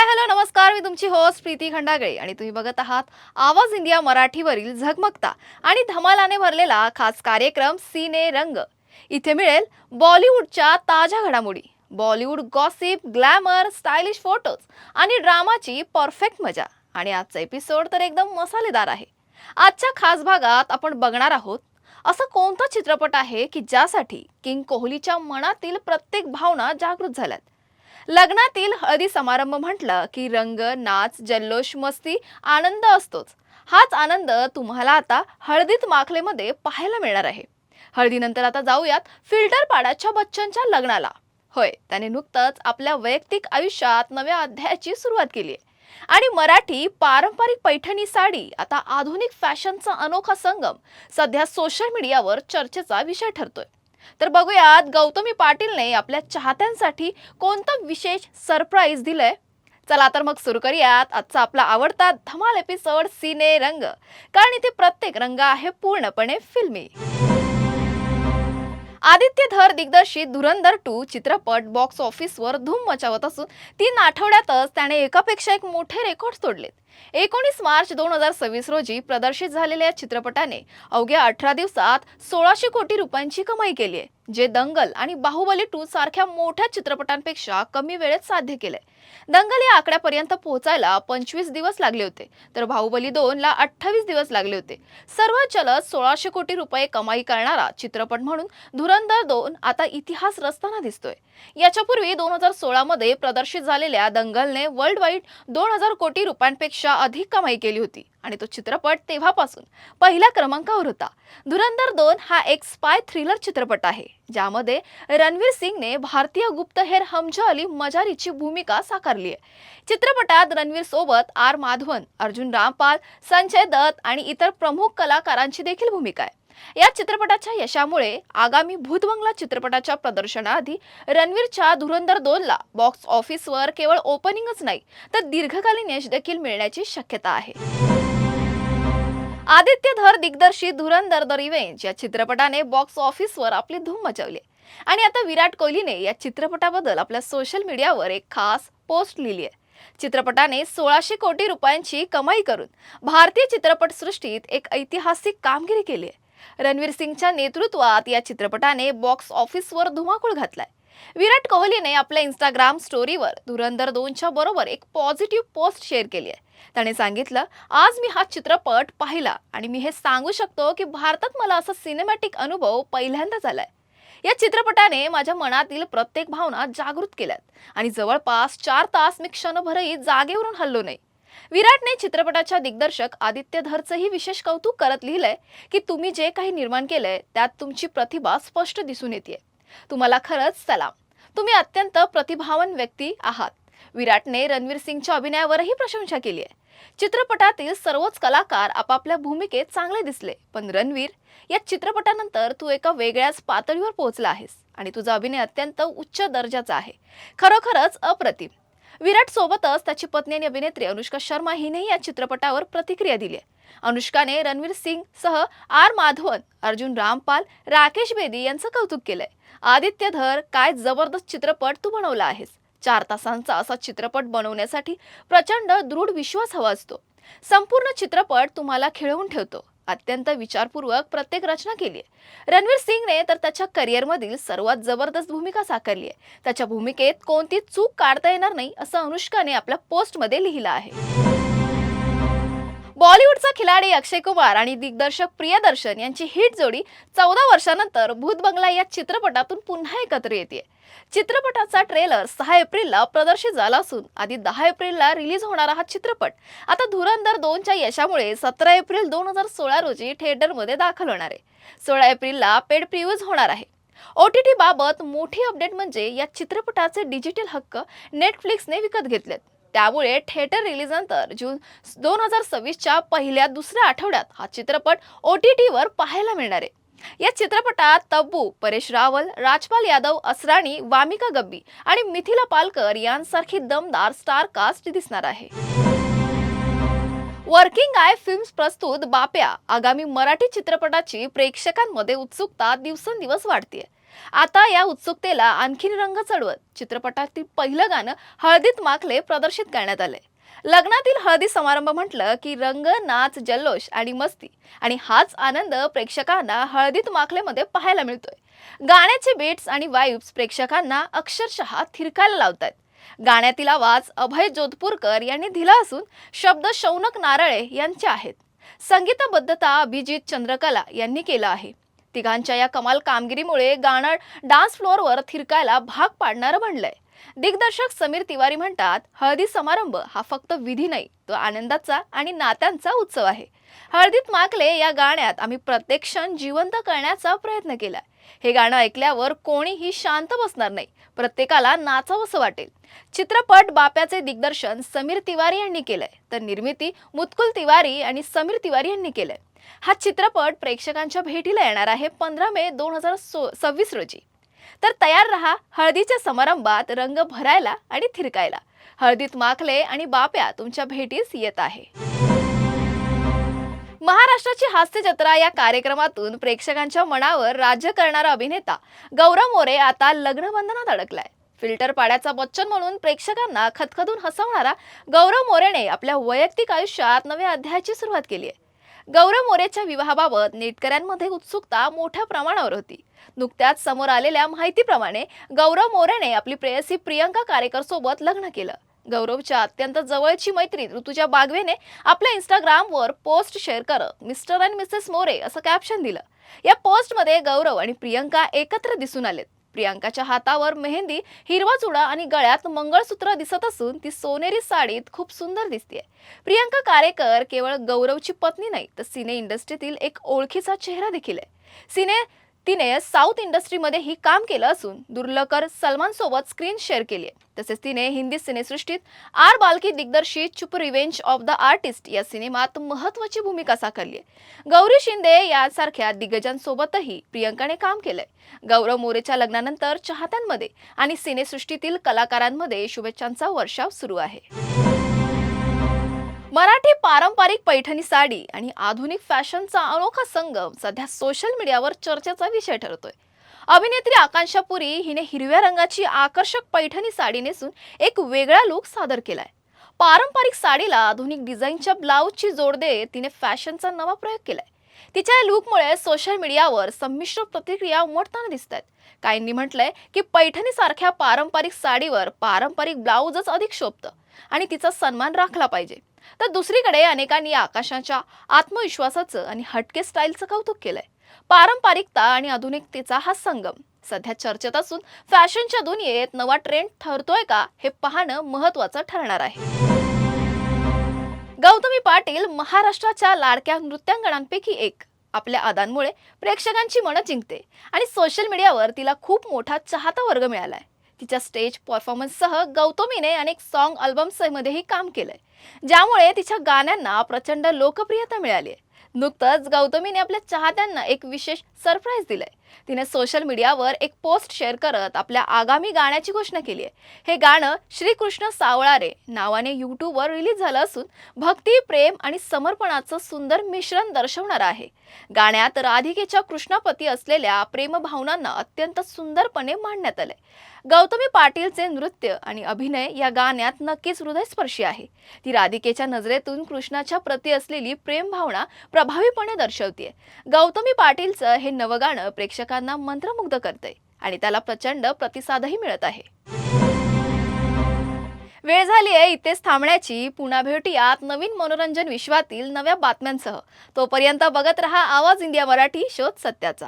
Hello नमस्कार, मी तुमची host Preeti Khandagale आणि तुम्ही बघत आहात आवाज इंडिया मराठीवरील झगमगता आणि धमालाने भरलेला खास कार्यक्रम सीने रंग. इथे मिळेल बॉलिवूडच्या ताज्या घडामोडी, Bollywood gossip, glamour, stylish photos आणि ड्रामाची परफेक्ट मजा. आणि आजचा एपिसोड तर एकदम मसालेदार आहे. आजच्या खास भागात आपण बघणार आहोत असा कोणता चित्रपट आहे की ज्यासाठी किंग कोहलीच्या मनातील प्रत्येक भावना जागृत झाल्यात. लग्नातील हळदी समारंभ म्हटलं की रंग, नाच, जल्लोष, मस्ती, आनंद असतोच. हाच आनंद तुम्हाला आता हळदीत माखलेमध्ये पाहायला मिळणार आहे. हळदीनंतर आता जाऊयात फिल्टर पाडाच्या बच्चनच्या लग्नाला. होय, त्याने नुकतंच आपल्या वैयक्तिक आयुष्यात नव्या अध्यायाची सुरुवात केली आहे. आणि मराठी पारंपरिक पैठणी साडी आता आधुनिक फॅशनचा अनोखा संगम सध्या सोशल मीडियावर चर्चेचा विषय ठरतोय. तर बघूयात गौतमी पाटीलने आपल्या चाहत्यांसाठी कोणतं विशेष सरप्राईज दिलंय. चला तर मग सुरू करूयात आजचा आपला आवडता धमाल एपिसोड सीने रंग, कारण इथे प्रत्येक रंग आहे पूर्णपणे फिल्मी. आदित्य धर दिग्दर्शित धुरंधर 2 चित्रपट बॉक्स ऑफिसवर धूम मचावत असून 3 आठवड्यातच त्याने एकापेक्षा एक मोठे रेकॉर्ड तोडलेत. 19 मार्च 2026 रोजी प्रदर्शित झालेल्या चित्रपटाने अवघ्या 18 दिवसात 1600 कोटी रुपयांची कमाई केली आहे, जे दंगल आणि बाहुबली 2 सारख्या मोठ्या चित्रपटांपेक्षा कमी वेळेत साध्य केले. दंगल या आकड्यापर्यंत पोहोचायला 25 दिवस लागले होते, तर बाहुबली 2 ला 28 दिवस लागले होते. सर्वात जलद 1600 कोटी रुपये कमाई करणारा चित्रपट म्हणून धुरंधर 2 आता इतिहास रचताना दिसतोय. याच्यापूर्वी 2016 मध्ये प्रदर्शित झालेल्या दंगलने वर्ल्ड वाईड 2000 कोटी रुपयांपेक्षा अधिक कमाई केली होती आणि तो चित्रपट तेव्हापासून पहिल्या क्रमांकावर होता. धुरंधर 2 हा एक स्पाय थ्रिलर चित्रपट आहे, ज्यामध्ये रणवीर सिंगने भारतीय गुप्तहेर हमजा अली मजारीची भूमिका साकारली आहे. चित्रपटात रणवीर सोबत आर माधवन, अर्जुन रामपाल, संजय दत्त आणि इतर प्रमुख कलाकारांची देखील भूमिका आहे. या चित्रपटाच्या यशामुळे आगामी भूतबंगला चित्रपटाच्या प्रदर्शनाआधी रणवीरच्या धुरंधर 2 ला बॉक्स ऑफिसवर केवळ ओपनिंगच नाही, तर दीर्घकालीन यश देखील मिळण्याची शक्यता आहे. आदित्य धर दिग्दर्शित धुरंधर द रिवेंज या चित्रपटाने बॉक्स ऑफिसवर आपली धूम मचवली आणि आता विराट कोहलीने या चित्रपटाबद्दल आपल्या सोशल मीडियावर एक खास पोस्ट लिहिली आहे. चित्रपटाने 1600 कोटी रुपयांची कमाई करून भारतीय चित्रपटसृष्टीत एक ऐतिहासिक कामगिरी केली आहे. रणवीर सिंगच्या नेतृत्वात या चित्रपटाने बॉक्स ऑफिसवर धुमाकूळ घातलाय. विराट कोहलीने आपल्या इंस्टाग्राम स्टोरीवर धुरंधर 2च्या बरोबर एक पॉझिटिव्ह पोस्ट शेअर केली आहे. त्याने सांगितलं, आज मी हा चित्रपट पाहिला आणि मी हे सांगू शकतो की भारतात मला असा सिनेमॅटिक अनुभव पहिल्यांदाच आलाय. या चित्रपटाने माझ्या मनातील प्रत्येक भावना जागृत केल्यात आणि जवळपास 4 तास मी क्षणभरही जागेवरून हललो नाही. विराटने चित्रपटाच्या दिग्दर्शक आदित्य धरचंही विशेष कौतुक करत लिहिलंय की तुम्ही जे काही निर्माण केलंय त्यात तुमची प्रतिभा स्पष्ट दिसून येते. तुम्हाला खरंच सलाम. तुम्ही अत्यंत प्रतिभावान व्यक्ती आहात. विराटने रणवीर सिंगच्या अभिनयावरही प्रशंसा केली आहे. चित्रपटातील सर्वच कलाकार आपापल्या भूमिकेत चांगले दिसले, पण रणवीर, या चित्रपटानंतर तू एका वेगळ्याच पातळीवर पोहोचला आहेस आणि तुझा अभिनय अत्यंत उच्च दर्जाचा आहे. खरोखरच अप्रतिम. विराट सोबतच त्याची पत्नी आणि अभिनेत्री अनुष्का शर्मा हिनेही या चित्रपटावर प्रतिक्रिया दिली आहे. अनुष्काने रणवीर सिंग सह आर माधवन, अर्जुन रामपाल, राकेश बेदी यांचं कौतुक केलंय. आदित्य धर, काय जबरदस्त चित्रपट तू बनवला आहेस. 4 तासांचा असा चित्रपट बनवण्यासाठी प्रचंड दृढ विश्वास हवा असतो. संपूर्ण चित्रपट तुम्हाला खिळवून ठेवतो. अत्यंत विचारपूर्वक प्रत्येक रचना केली आहे. रणवीर सिंगने तर त्याच्या करिअरमधील सर्वात जबरदस्त भूमिका साकारली आहे. त्याच्या भूमिकेत कोणतीच चूक काढता येणार नाही, असं अनुष्काने आपल्या पोस्टमध्ये लिहिलं आहे. बॉलिवूडचा खिलाडी अक्षय कुमार आणि दिग्दर्शक प्रियदर्शन यांची हिट जोडी 14 वर्षांनंतर भूतबंगला या चित्रपटातून पुन्हा एकत्र येते. चित्रपटाचा ट्रेलर 6 एप्रिलला प्रदर्शित झाला असून आधी 10 एप्रिलला रिलीज होणारा हा चित्रपट आता धुरंधर 2च्या यशामुळे 17 एप्रिल 2016 रोजी थिएटरमध्ये दाखल होणार आहे. 16 एप्रिलला पेड प्रिव्ह्यूज होणार आहे. OTT बाबत मोठी अपडेट म्हणजे या चित्रपटाचे डिजिटल हक्क नेटफ्लिक्सने विकत घेतलेत. त्यामुळे थिएटर रिलीजनंतर जून 2026च्या पहिल्या-दुसऱ्या आठवड्यात हा चित्रपट OTT वर पाहायला मिळणार आहे. या चित्रपटात तब्बू, परेश रावल, राजपाल यादव, असरानी, वामिका गब्बी आणि मिथिला पालकर यांसारखी दमदार स्टार कास्ट दिसणार आहे. वर्किंग आय फिल्म्स प्रस्तुत बाप्या आगामी मराठी चित्रपटाची प्रेक्षकांमध्ये उत्सुकता दिवसेंदिवस वाढते. आता या उत्सुकतेला आणखीन रंग चढवत चित्रपटातील पहिलं गाणं हळदीत माखले प्रदर्शित करण्यात आलंय. लग्नातील हळदी समारंभ म्हटलं की रंग, नाच, जल्लोष आणि मस्ती, आणि हाच आनंद प्रेक्षकांना हळदीत माखलेमध्ये पाहायला मिळतोय. गाण्याचे बीट्स आणि वाइब्स प्रेक्षकांना अक्षरशः थिरकायला लावतात. गाण्यातील आवाज अभय जोधपूरकर यांनी दिला असून शब्द शौनक नारळे यांचे आहेत. संगीतबद्धता अभिजित चंद्रकला यांनी केलं आहे. तिघांच्या या कमाल कामगिरीमुळे गाणं डान्स फ्लोअरवर थिरकायला भाग पाडणारं बनलंय. दिग्दर्शक समीर तिवारी म्हणतात, हळदी समारंभ हा फक्त विधी नाही, तो आनंदाचा आणि नात्यांचा उत्सव आहे. हळदीत माखले या गाण्यात आम्ही प्रत्येक क्षण जिवंत करण्याचा प्रयत्न केलाय. हे गाणं ऐकल्यावर कोणीही शांत बसणार नाही, प्रत्येकाला नाचावंसं वाटेल. चित्रपट बाप्याचे दिग्दर्शन समीर तिवारी यांनी केलंय, तर निर्मिती मुत्कुल तिवारी आणि समीर तिवारी यांनी केलंय. हा चित्रपट प्रेक्षकांच्या भेटीला येणार आहे 15 मे 2026 रोजी. तर तयार रहा हळदीच्या समारंभात रंग भरायला आणि थिरकायला. हळदीत माखले आणि बाप्या तुमच्या भेटीस येत आहे. महाराष्ट्राची हास्य जत्रा या कार्यक्रमातून प्रेक्षकांच्या मनावर राज्य करणारा अभिनेता गौरव मोरे आता लग्नबंधनात अडकलाय. फिल्टर पाड्याचा बच्चन म्हणून प्रेक्षकांना खदखदून हसवणारा गौरव मोरेने आपल्या वैयक्तिक आयुष्यात नव्या अध्यायाची सुरुवात केली आहे. गौरव मोरेच्या विवाहाबाबत नेटकऱ्यांमध्ये उत्सुकता मोठ्या प्रमाणावर होती. नुकत्याच समोर आलेल्या माहितीप्रमाणे गौरव मोरेने आपली प्रेयसी प्रियंका कारेकर सोबत लग्न केलं. गौरवच्या अत्यंत जवळची मैत्रीण ऋतुजा बागवेने आपल्या इंस्टाग्रामवर पोस्ट शेअर करत मिस्टर अँड मिसेस मोरे असं कॅप्शन दिलं. या पोस्टमध्ये गौरव आणि प्रियंका एकत्र दिसून आलेत. प्रियंकाच्या हातावर मेहंदी, हिरवा चुडा आणि गळ्यात मंगळसूत्र दिसत असून ती सोनेरी साडीत खूप सुंदर दिसतेय. प्रियंका कारेकर केवळ गौरवची पत्नी नाही, तर सिने इंडस्ट्रीतील एक ओळखीचा चेहरा देखील आहे. तिने साऊथ इंडस्ट्रीमध्ये ही काम केलं असून दुर्लकर सलमान सोबत स्क्रीन शेअर केली आहे. तसेच तिने हिंदी सिनेसृष्टीत आर बाल्की दिग्दर्शित चुप रिवेंज ऑफ द आर्टिस्ट या सिनेमात महत्त्वाची भूमिका साकारली आहे. गौरी शिंदे यासारख्या दिग्गजांसोबतही प्रियंकाने काम केलंय. गौरव मोरेच्या लग्नानंतर चाहत्यांमध्ये आणि सिनेसृष्टीतील कलाकारांमध्ये शुभेच्छांचा वर्षाव सुरू आहे. मराठी पारंपरिक पैठणी साडी आणि आधुनिक फॅशनचा अनोखा संगम सध्या सोशल मीडियावर चर्चेचा विषय ठरतोय. अभिनेत्री आकांक्षा पुरी हिने हिरव्या रंगाची आकर्षक पैठणी साडी नेसून एक वेगळा लुक सादर केलाय. पारंपरिक साडीला आधुनिक डिझाईनच्या ब्लाऊजची जोड देत तिने फॅशनचा नवा प्रयोग केलाय. तिच्या या लुकमुळे सोशल मीडियावर संमिश्र प्रतिक्रिया उमटताना दिसतात. काहींनी म्हटलंय की पैठणी सारख्या पारंपरिक साडीवर पारंपरिक ब्लाऊजच अधिक शोभतं आणि तिचा सन्मान राखला पाहिजे. तर दुसरीकडे अनेकांनी आकाशाच्या आत्मविश्वासाचं आणि हटके स्टाईलचं कौतुक केलंय. पारंपरिकता आणि आधुनिकतेचा हा संगम सध्या चर्चेत असून फॅशनच्या दुनियेत नवा ट्रेंड ठरतोय का हे पाहणं महत्त्वाचं ठरणार आहे. गौतमी पाटील महाराष्ट्राच्या लाडक्या नृत्यांगणांपैकी एक. आपल्या अदांमुळे प्रेक्षकांची मनं जिंकते आणि सोशल मीडियावर तिला खूप मोठा चाहता वर्ग मिळालाय. तिच्या स्टेज परफॉर्मन्ससह गौतमीने अनेक सॉन्ग अल्बम्समध्येही काम केलंय, ज्यामुळे तिच्या गाण्यांना प्रचंड लोकप्रियता मिळाली आहे. नुकतंच गौतमीने आपल्या चाहत्यांना एक विशेष सरप्राईज दिलंय. तिने सोशल मीडियावर एक पोस्ट शेअर करत आपल्या आगामी गाण्याची घोषणा केली आहे. हे गाणं श्रीकृष्ण सावळारे नावाने यूट्यूबवर रिलीज झालं असून भक्ती, प्रेम आणि समर्पणाचं सुंदर मिश्रण दर्शवणारं आहे. गाण्यात राधिकेच्या कृष्णापती असलेल्या प्रेमभावनांना अत्यंत सुंदरपणे मांडण्यात आलंय. गौतमी पाटीलचे नृत्य आणि अभिनय या गाण्यात नक्कीच हृदयस्पर्शी आहे. ती राधिकेच्या नजरेतून कृष्णाच्या प्रती असलेली प्रेमभावना प्रभावीपणे दर्शवते. गौतमी पाटीलचं हे नवं गाणं प्रेक्षकांना मंत्रमुग्ध करतंय आणि त्याला प्रचंड प्रतिसादही मिळत आहे. वेळ झाली आहे इथेच थांबण्याची. पुन्हा भेटूयात नवीन मनोरंजन विश्वातील नव्या बातम्यांसह. तोपर्यंत बघत रहा आवाज इंडिया मराठी, शोध सत्याचा.